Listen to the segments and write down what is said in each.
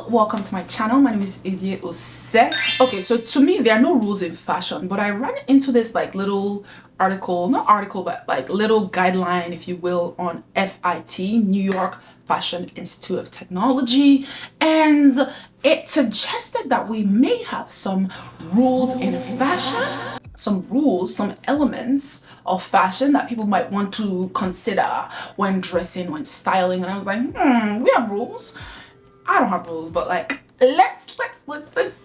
welcome to my channel. My name is Idie Ose. Okay, so to me there are no rules in fashion, but I ran into this like little article, not article, but like little guideline, if you will, on FIT, New York Fashion Institute of Technology, and it suggested that we may have some rules in fashion, some elements of fashion that people might want to consider when dressing, when styling. And I was like, we have rules. I don't have rules, but like let's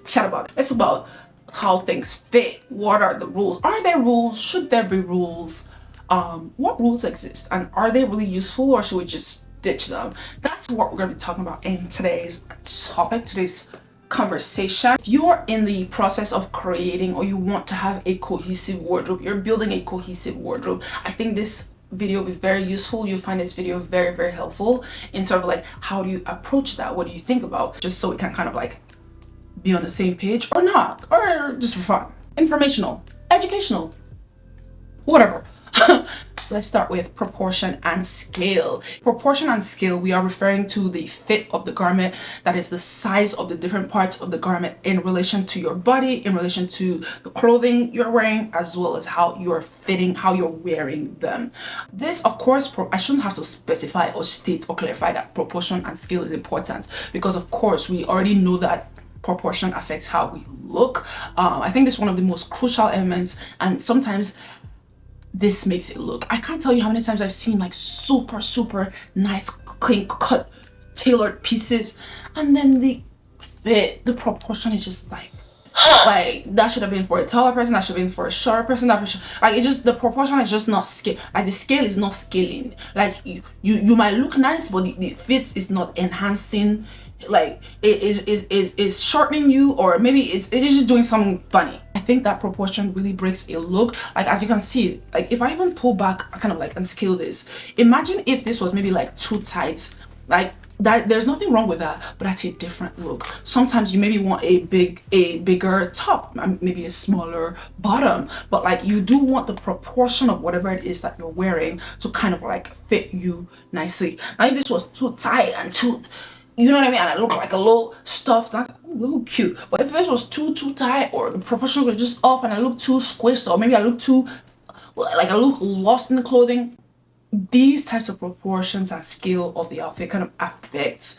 chat about it. It's about how things fit. What are the rules? Are there rules? Should there be rules? What rules exist, and are they really useful, or should we just ditch them? That's what we're going to be talking about in today's topic, today's conversation. If you're in the process of creating, or you want to have a cohesive wardrobe, you're building a cohesive wardrobe, I think this video will be very useful. You'll find this video very, very helpful in sort of like, how do you approach that? What do you think about? Just so we can kind of like be on the same page, or not, or just for fun, informational, educational, whatever. Let's start with proportion and scale. Proportion and scale, we are referring to the fit of the garment, that is the size of the different parts of the garment in relation to your body, in relation to the clothing you're wearing, as well as how you're fitting, how you're wearing them. This, of course, I shouldn't have to specify or state or clarify that proportion and scale is important, because of course we already know that proportion affects how we look. I think this is one of the most crucial elements, and sometimes this makes it look, I can't tell you how many times I've seen like super nice, clean cut, tailored pieces, and then the fit, the proportion is just like that should have been for a taller person, that should have been for a shorter person, like, it just, the proportion is just not scale, like the scale is not scaling. Like you might look nice, but the fit is not enhancing, like it is shortening you, or maybe it is just doing something funny. I think that proportion really breaks a look. Like, as you can see, like if I even pull back kind of like and scale this, imagine if this was maybe like too tight, like that. There's nothing wrong with that, but that's a different look. Sometimes you maybe want a bigger top, maybe a smaller bottom, but like you do want the proportion of whatever it is that you're wearing to kind of like fit you nicely. Now if this was too tight and too, you know what I mean, and I look like a little stuffed, not a little cute, but if this was too tight, or the proportions were just off and I look too squished, or maybe I look too, like I look lost in the clothing, these types of proportions and scale of the outfit kind of affects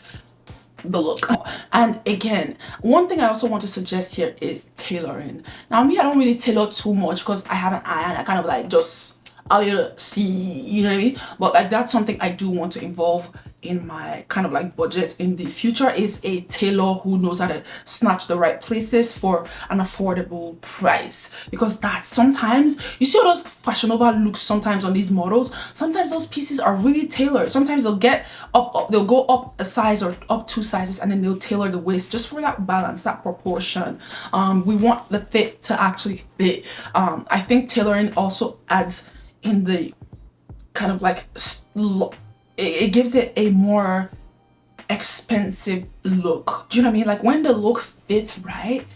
the look. And again, one thing I also want to suggest here is tailoring. Now me, I don't really tailor too much because I have an eye, and I kind of like just, I'll see, you know what I mean, but like that's something I do want to involve in my kind of like budget in the future, is a tailor who knows how to snatch the right places for an affordable price. Because that, sometimes you see all those Fashion Nova looks sometimes on these models, sometimes those pieces are really tailored. Sometimes they'll get up, they'll go up a size or up 2 sizes, and then they'll tailor the waist just for that balance, that proportion. We want the fit to actually fit. I think tailoring also adds in the kind of like it gives it a more expensive look. Do you know what I mean? Like when the look fits right,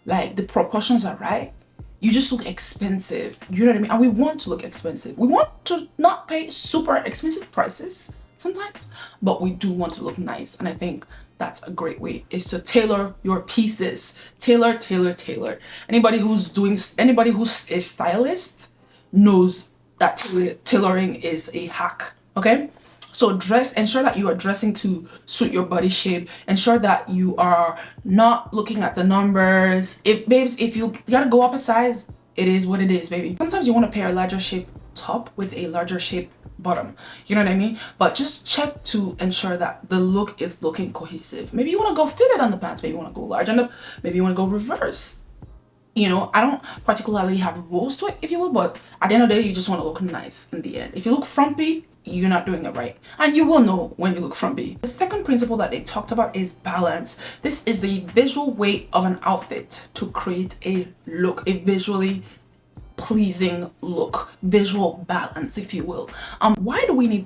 like the proportions are right, you just look expensive. You know what I mean? And we want to look expensive. We want to not pay super expensive prices sometimes, but we do want to look nice. And I think that's a great way, is to tailor your pieces. Tailor. Anybody who's a stylist knows that tailoring is a hack. Okay, so ensure that you are dressing to suit your body shape. Ensure that you are not looking at the numbers. If you gotta go up a size, it is what it is, baby. Sometimes you want to pair a larger shape top with a larger shape bottom, you know what I mean? But just check to ensure that the look is looking cohesive. Maybe you want to go fitted on the pants, maybe you want to go large on the, maybe you want to go reverse. You know, I don't particularly have rules to it, if you will, but at the end of the day, you just want to look nice in the end. If you look frumpy, you're not doing it right, and you will know when you look frumpy. The second principle that they talked about is balance. This is the visual weight of an outfit to create a look, a visually pleasing look, visual balance, if you will. Why do we need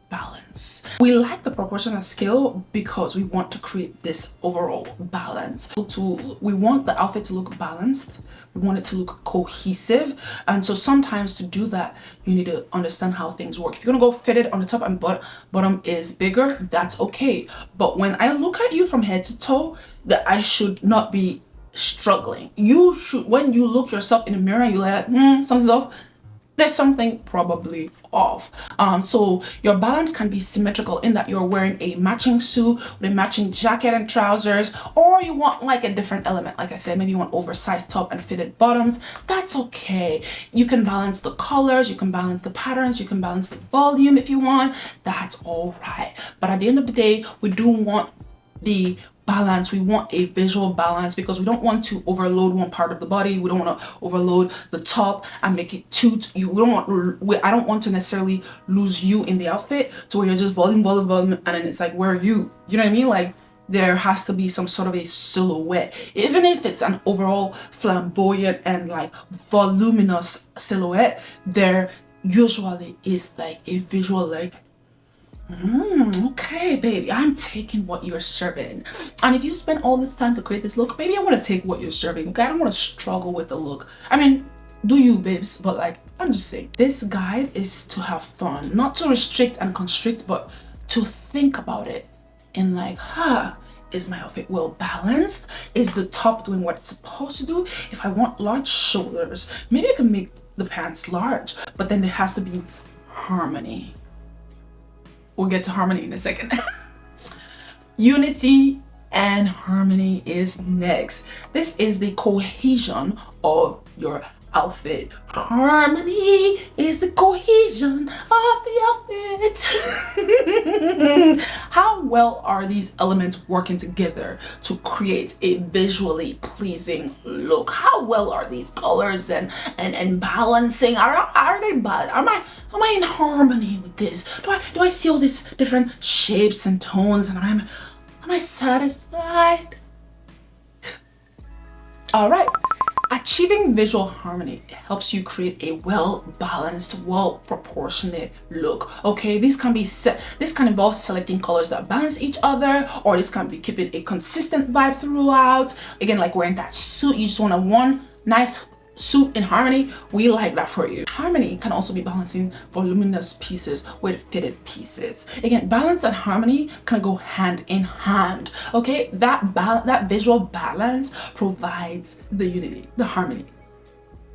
balance. We like the proportional scale because we want to create this overall balance. We want the outfit to look balanced. We want it to look cohesive. And so sometimes to do that, you need to understand how things work. If you're gonna go fitted on the top and bottom is bigger, that's okay. But when I look at you from head to toe, that I should not be struggling. You should, when you look yourself in the mirror, you're like, something's off. There's something probably off. So your balance can be symmetrical in that you're wearing a matching suit with a matching jacket and trousers, or you want like a different element. Like I said, maybe you want oversized top and fitted bottoms. That's okay. You can balance the colors, you can balance the patterns, you can balance the volume if you want. That's all right. But at the end of the day, we do want the balance. We want a visual balance because we don't want to overload one part of the body. We don't want to overload the top and make it too I don't want to necessarily lose you in the outfit to where you're just volume, and then it's like, where are you? You know what I mean? Like, there has to be some sort of a silhouette, even if it's an overall flamboyant and like voluminous silhouette. There usually is like a visual, like, okay, baby, I'm taking what you're serving. And if you spend all this time to create this look, baby, I want to take what you're serving. Okay, I don't want to struggle with the look. I mean, do you, babes? But like, I'm just saying, this guide is to have fun, not to restrict and constrict, but to think about it in like, is my outfit well balanced? Is the top doing what it's supposed to do? If I want large shoulders, maybe I can make the pants large, but then there has to be harmony. We'll get to harmony in a second. Unity and harmony is next. This is the cohesion of your outfit. Harmony is the cohesion of the outfit. How well are these elements working together to create a visually pleasing look? How well are these colors and balancing? Are they bad? Am I in harmony with this? Do I see all these different shapes and tones, and am I satisfied? All right. Achieving visual harmony helps you create a well-balanced, well-proportionate look. Okay, this can involve selecting colors that balance each other, or this can be keeping a consistent vibe throughout. Again, like wearing that suit, you just want one nice suit in harmony. We like that for you. Harmony can also be balancing voluminous pieces with fitted pieces. Again, balance and harmony can go hand in hand. Okay, that visual balance provides the unity, the harmony.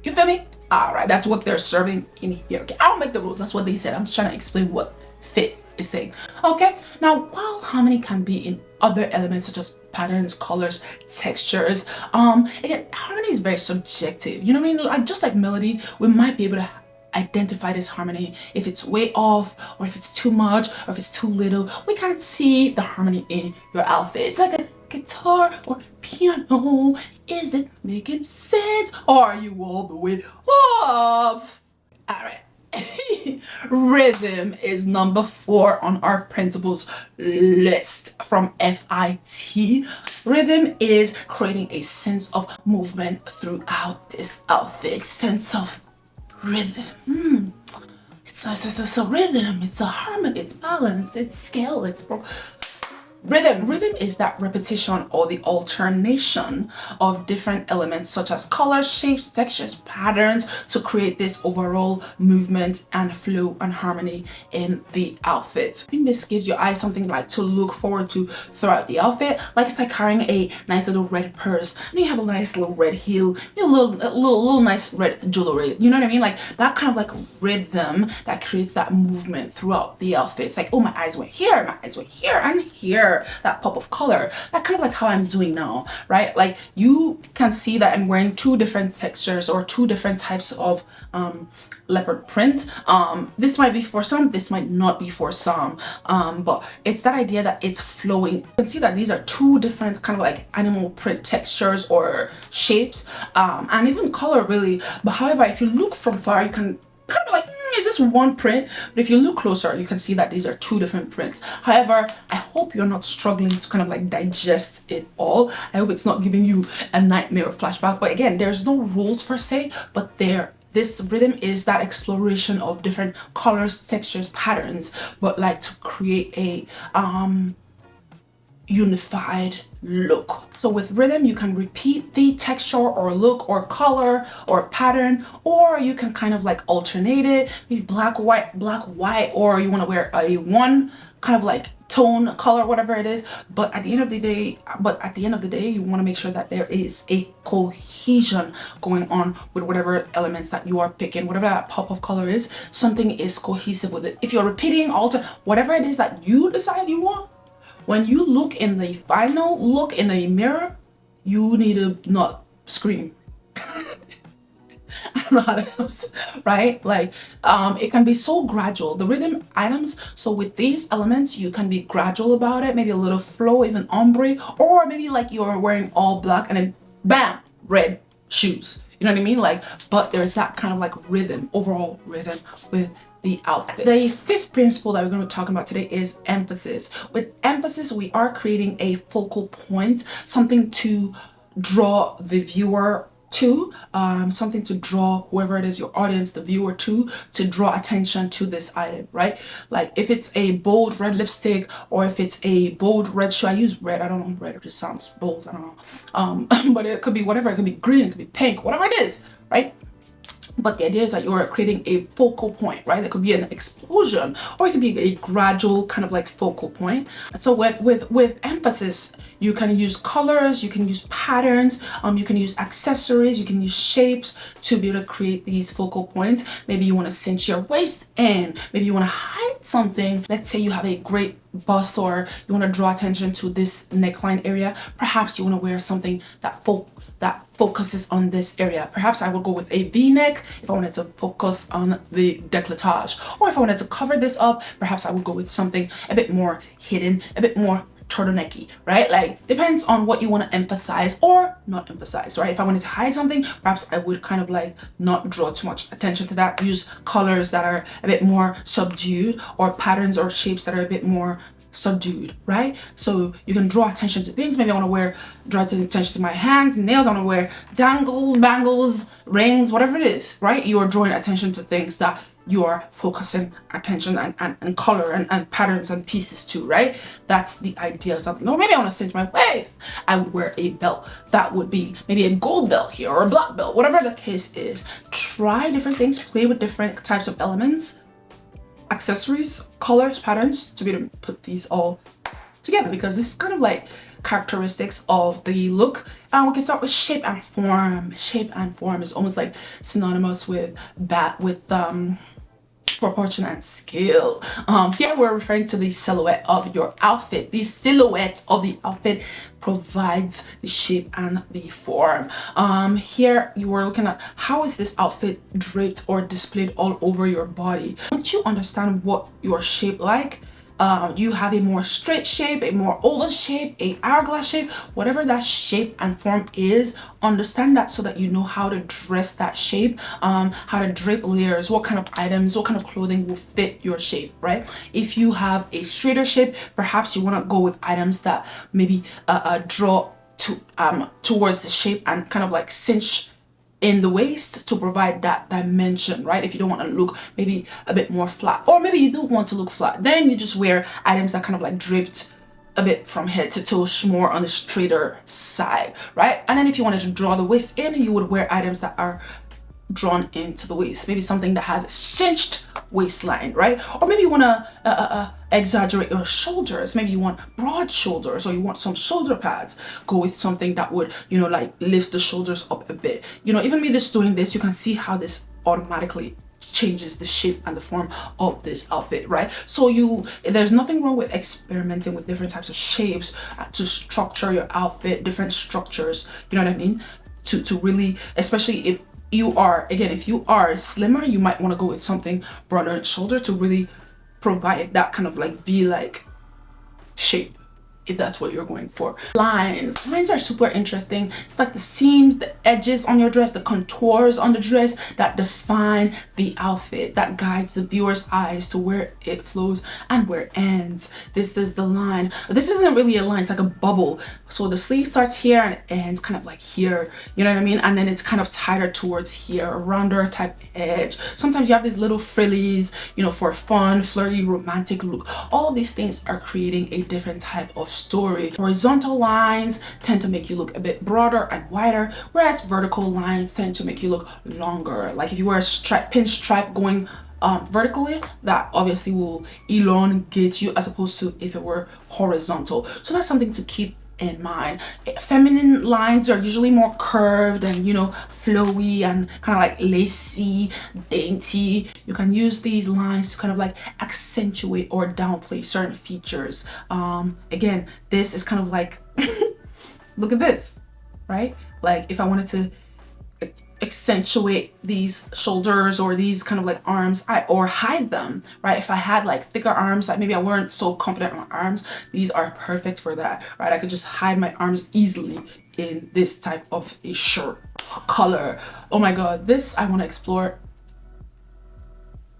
You feel me? All right, that's what they're serving in here. Okay, I don't make the rules. That's what they said. I'm just trying to explain what fit is saying. Okay, now while harmony can be in other elements such as patterns, colors, textures, again, harmony is very subjective. You know what I mean? Like, just like melody, we might be able to identify this harmony if it's way off, or if it's too much, or if it's too little. We can't see the harmony in your outfit. It's like a guitar or piano. Is it making sense? Or are you all the way off? All right. Rhythm is number 4 on our principles list from FIT. Rhythm is creating a sense of movement throughout this outfit. Sense of rhythm. It's a rhythm, it's a harmony, it's balance, it's scale, it's rhythm. Rhythm is that repetition or the alternation of different elements such as colors, shapes, textures, patterns to create this overall movement and flow and harmony in the outfit. I think this gives your eyes something like to look forward to throughout the outfit. Like, it's like carrying a nice little red purse, and you have a nice little red heel, a little nice red jewelry. You know what I mean? Like that kind of like rhythm that creates that movement throughout the outfit. It's like, oh, my eyes went here, my eyes went here, and here. That pop of color, that kind of like how I'm doing now, right? Like, you can see that I'm wearing 2 different textures or 2 different types of leopard print. This might be for some, this might not be for some, but it's that idea that it's flowing. You can see that these are 2 different kind of like animal print textures or shapes, and even color really. But however, if you look from far, you can kind of like, is this one print? But if you look closer, you can see that these are 2 different prints. However, I hope you're not struggling to kind of like digest it all. I hope it's not giving you a nightmare or flashback. But again, there's no rules per se, but there this rhythm is that exploration of different colors, textures, patterns, but like to create a unified look. So with rhythm, you can repeat the texture or look or color or pattern, or you can kind of like alternate it, maybe black, white, or you want to wear a one kind of like tone color, whatever it is. But at the end of the day, you want to make sure that there is a cohesion going on with whatever elements that you are picking, whatever that pop of color is, something is cohesive with it. If you're repeating, alter, whatever it is that you decide you want, when you look in the final look in the mirror, you need to not scream. I don't know how to else, right? Like it can be so gradual, the rhythm items. So with these elements, you can be gradual about it, maybe a little flow, even ombre, or maybe like you're wearing all black and then bam, red shoes. You know what I mean? Like, but there's that kind of like rhythm, overall rhythm with the outfit. The fifth principle that we're going to talk about today is emphasis. With emphasis, we are creating a focal point, something to draw the viewer to, something to draw whoever it is, your audience, the viewer to draw attention to this item, right? Like if it's a bold red lipstick or if it's a bold red shoe, I use red, I don't know, red, it just sounds bold, I don't know. But it could be whatever, it could be green, it could be pink, whatever it is, right? But the idea is that you're creating a focal point, right? It could be an explosion, or it could be a gradual kind of like focal point. So with emphasis, you can use colors, you can use patterns, you can use accessories, you can use shapes to be able to create these focal points. Maybe you want to cinch your waist in, maybe you want to hide something. Let's say you have a great bust or you want to draw attention to this neckline area. Perhaps you want to wear something that focuses on this area. Perhaps I would go with a v-neck if I wanted to focus on the décolletage, or if I wanted to cover this up, perhaps I would go with something a bit more hidden, a bit more turtlenecky, right? Like depends on what you want to emphasize or not emphasize, right? If I wanted to hide something, perhaps I would kind of like not draw too much attention to that, use colors that are a bit more subdued, or patterns or shapes that are a bit more subdued, right? So you can draw attention to things. Maybe I want to draw attention to my hands, nails. I want to wear dangles, bangles, rings, whatever it is, right? You are drawing attention to things that you are focusing attention and color and patterns and pieces to, right? That's the idea of something. Or maybe I want to cinch my waist. I would wear a belt. That would be maybe a gold belt here or a black belt, whatever the case is. Try different things, play with different types of elements, accessories, colors, patterns, to be able to put these all together, because this is kind of like characteristics of the look. And we can start with shape and form. Shape and form is almost like synonymous with proportion and scale. Here we're referring to the silhouette of your outfit. The silhouette of the outfit provides the shape and the form. Here you were looking at how is this outfit draped or displayed all over your body. Once you understand what your shape like, you have a more straight shape, a more oval shape, a hourglass shape, whatever that shape and form is, understand that so that you know how to dress that shape, how to drape layers, what kind of items, what kind of clothing will fit your shape, right? If you have a straighter shape, perhaps you want to go with items that maybe draw towards the shape and kind of like cinch in the waist to provide that dimension, right? If you don't want to look maybe a bit more flat, or maybe you do want to look flat, then you just wear items that kind of like draped a bit from head to toe, more on the straighter side, right? And then if you wanted to draw the waist in, you would wear items that are drawn into the waist, maybe something that has a cinched waistline, right? Or maybe you want to exaggerate your shoulders. Maybe you want broad shoulders, or you want some shoulder pads. Go with something that would, you know, like lift the shoulders up a bit. You know, even me just doing this, you can see how this automatically changes the shape and the form of this outfit, right? So there's nothing wrong with experimenting with different types of shapes to structure your outfit, different structures, you know what I mean? To really, especially if you are, again, if you are slimmer, you might want to go with something broader in shoulder to really provide that kind of like V-like shape, if that's what you're going for. Lines are super interesting. It's like the seams, the edges on your dress, the contours on the dress that define the outfit, that guides the viewer's eyes to where it flows and where it ends. This is the line. This isn't really a line, it's like a bubble. So the sleeve starts here and it ends kind of like here, you know what I mean? And then it's kind of tighter towards here, a rounder type edge. Sometimes you have these little frillies, you know, for a fun, flirty, romantic look. All of these things are creating a different type of story. Horizontal lines tend to make you look a bit broader and wider, whereas vertical lines tend to make you look longer. Like if you wear a pinstripe going vertically, that obviously will elongate you as opposed to if it were horizontal. So that's something to keep in mind. Feminine lines are usually more curved and, you know, flowy and kind of like lacy, dainty. You can use these lines to kind of like accentuate or downplay certain features. Again, this is kind of like look at this, right? Like if I wanted to accentuate these shoulders or these kind of like arms, or hide them, right? If I had like thicker arms, like maybe I weren't so confident in my arms, these are perfect for that, right? I could just hide my arms easily in this type of a shirt color. Oh my god, this I want to explore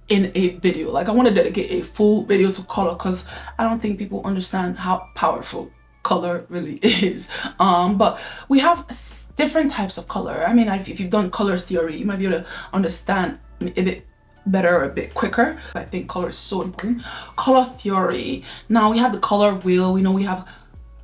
in a video. Like I want to dedicate a full video to color because I don't think people understand how powerful color really is. But we have different types of color. I mean, if you've done color theory, you might be able to understand a bit better, a bit quicker. I think color is so important. Color theory. Now we have the color wheel. We know we have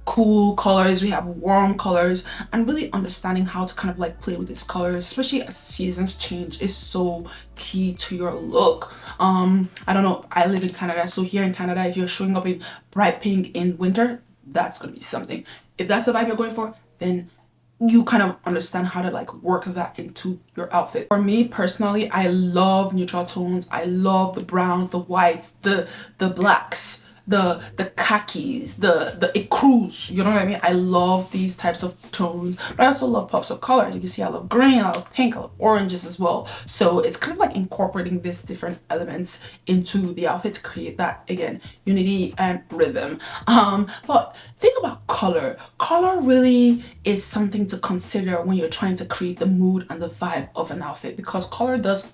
cool colors, we have warm colors, and really understanding how to kind of like play with these colors, especially as seasons change, is so key to your look. I don't know, I live in Canada, so here in Canada, if you're showing up in bright pink in winter, that's gonna be something. If that's the vibe you're going for, then you kind of understand how to like work that into your outfit. For me personally, I love neutral tones. I love the browns, the whites, the blacks, the khakis, the ecru's, you know what I mean? I love these types of tones, but I also love pops of colors. You can see I love green, I love pink, I love oranges as well. So it's kind of like incorporating these different elements into the outfit to create that, again, unity and rhythm. But think about color. Color really is something to consider when you're trying to create the mood and the vibe of an outfit, because color does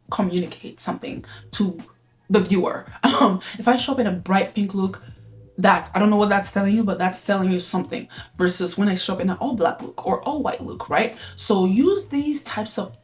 communicate something to the viewer. If I show up in a bright pink look, that I don't know what that's telling you, but that's telling you something, versus when I show up in an all black look or all white look, right? So use these types of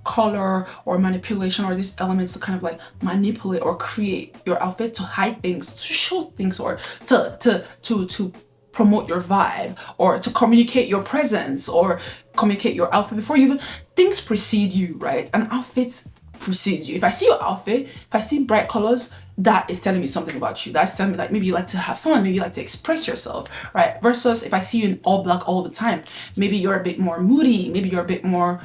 color or manipulation or these elements to kind of like manipulate or create your outfit, to hide things, to show things, or to promote your vibe, or to communicate your presence or communicate your outfit before you even things precede you, right? And outfits precedes you. If I see your outfit, if I see bright colors, that is telling me something about you. That's telling me like maybe you like to have fun, maybe you like to express yourself, right? Versus if I see you in all black all the time, maybe you're a bit more moody, maybe you're a bit more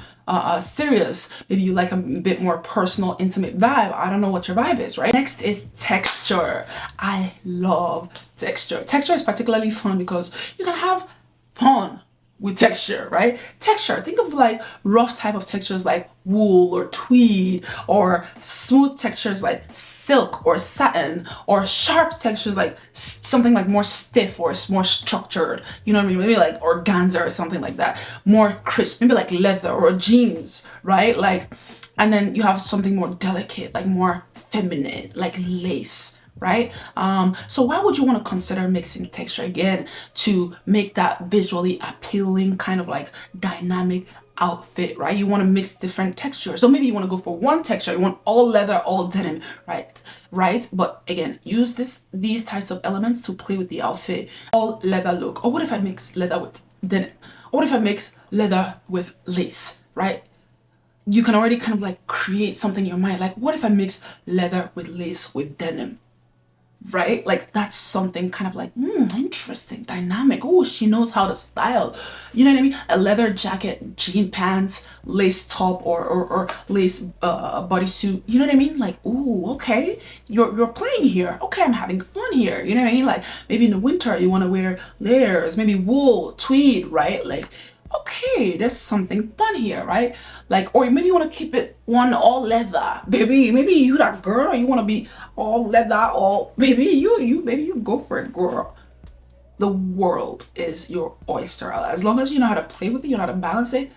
serious, maybe you like a bit more personal, intimate vibe. I don't know what your vibe is, right? Next is texture. I love texture. Texture is particularly fun because you can have fun with texture, right? Texture, think of like rough type of textures like wool or tweed, or smooth textures like silk or satin, or sharp textures like something like more stiff or more structured, you know what I mean? Maybe like organza or something like that, more crisp, maybe like leather or jeans, right? Like, and then you have something more delicate, like more feminine, like lace, right? So why would you want to consider mixing texture again to make that visually appealing kind of like dynamic outfit, right? You want to mix different textures. So maybe you want to go for one texture, you want all leather, all denim, right? But again, use these types of elements to play with the outfit. All leather look. Or what if I mix leather with denim? Or what if I mix leather with lace, right? You can already kind of like create something in your mind. Like, what if I mix leather with lace with denim? Right? Like that's something kind of like interesting, dynamic. Oh, she knows how to style, you know what I mean? A leather jacket, jean pants, lace top, or lace bodysuit, you know what I mean? Like, oh, okay, you're playing here. Okay, I'm having fun here, you know what I mean? Like maybe in the winter you want to wear layers, maybe wool, tweed, right? Like, okay, there's something fun here, right? Like, or maybe you want to keep it one all leather, baby. Maybe you that girl, you want to be all leather, all baby. You go for it, girl. The world is your oyster. As long as you know how to play with it, you know how to balance it,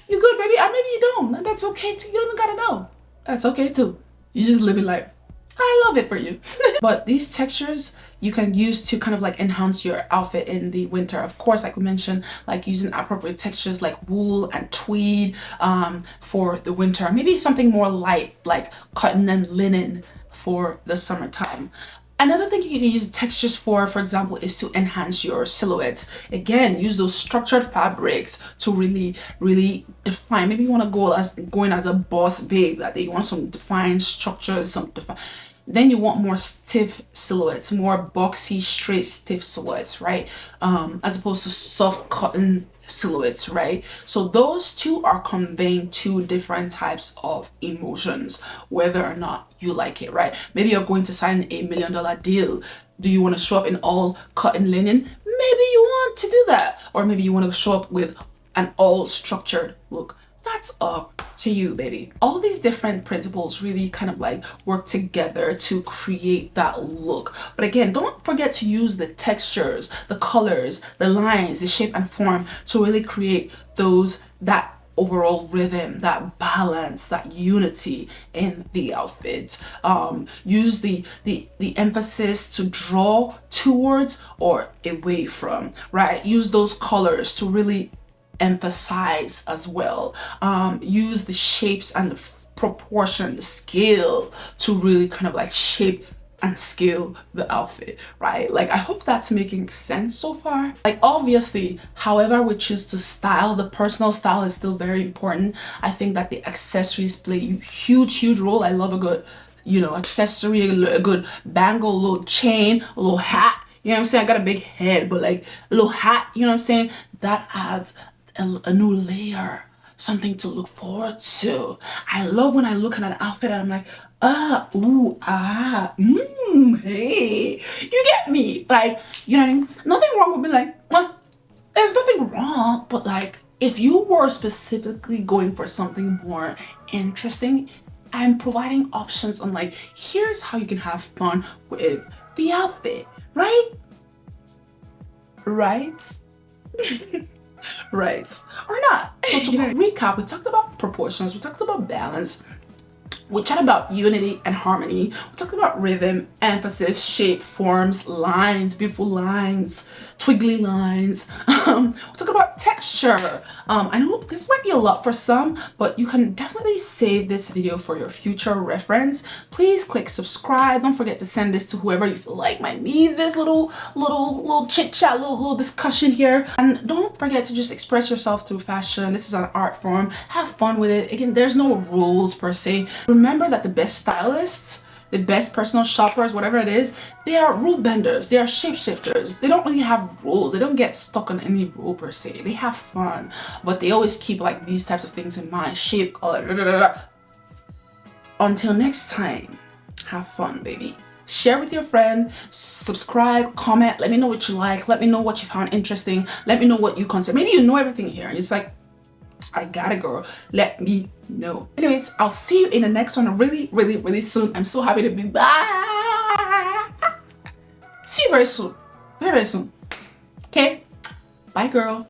you're good, baby. And maybe you don't, and that's okay too. You don't even gotta know. That's okay too. You just live your life. I love it for you. But these textures you can use to kind of like enhance your outfit in the winter. Of course, like we mentioned, like using appropriate textures like wool and tweed for the winter. Maybe something more light like cotton and linen for the summertime. Another thing you can use textures for example, is to enhance your silhouettes. Again, use those structured fabrics to really define. Maybe you want to go in as a boss babe, that you want some defined structures, then you want more stiff silhouettes, more boxy, straight, stiff silhouettes, right? As opposed to soft cotton silhouettes, right? So those two are conveying two different types of emotions, whether or not you like it, right? Maybe you're going to sign $1 million deal. Do you want to show up in all cotton linen? Maybe you want to do that. Or maybe you want to show up with an all structured look. That's up to you, baby. All these different principles really kind of like work together to create that look. But again, don't forget to use the textures, the colors, the lines, the shape and form to really create that overall rhythm, that balance, that unity in the outfit. Use the emphasis to draw towards or away from, right? Use those colors to really emphasize as well. Use the shapes and the proportion, the scale to really kind of like shape and scale the outfit, right? Like, I hope that's making sense so far. Like, obviously, however we choose to style, the personal style is still very important. I think that the accessories play a huge role. I love a good, accessory, a good bangle, a little chain, a little hat. You know what I'm saying? I got a big head, but like a little hat, you know what I'm saying? That adds a new layer, something to look forward to. I love when I look at an outfit and I'm like, hey, you get me? Like, you know what I mean? Nothing wrong with me, like, there's nothing wrong, but like, if you were specifically going for something more interesting, I'm providing options on like, here's how you can have fun with the outfit, right? Right? Right or not. So to recap, we talked about proportions, we talked about balance, we chatted about unity and harmony, we talked about rhythm, emphasis, shape, forms, lines, beautiful lines, twiggly lines. We talked about texture. I know this might be a lot for some, but you can definitely save this video for your future reference. Please click subscribe. Don't forget to send this to whoever you feel like might need this little chit chat, little discussion here. And don't forget to just express yourself through fashion. This is an art form. Have fun with it. Again, there's no rules per se. Remember that the best stylists, the best personal shoppers, whatever it is, they are rule benders, they are shapeshifters. They don't really have rules. They don't get stuck on any rule per se. They have fun, but they always keep like these types of things in mind: shape, color, Until next time, have fun, baby. Share with your friend, subscribe, comment, let me know what you like, let me know what you found interesting, let me know what you consider. Maybe you know everything here and it's like, I gotta go. Let me know. Anyways, I'll see you in the next one really soon. I'm so happy to be back. See you very soon. Very soon. Okay? Bye, girl.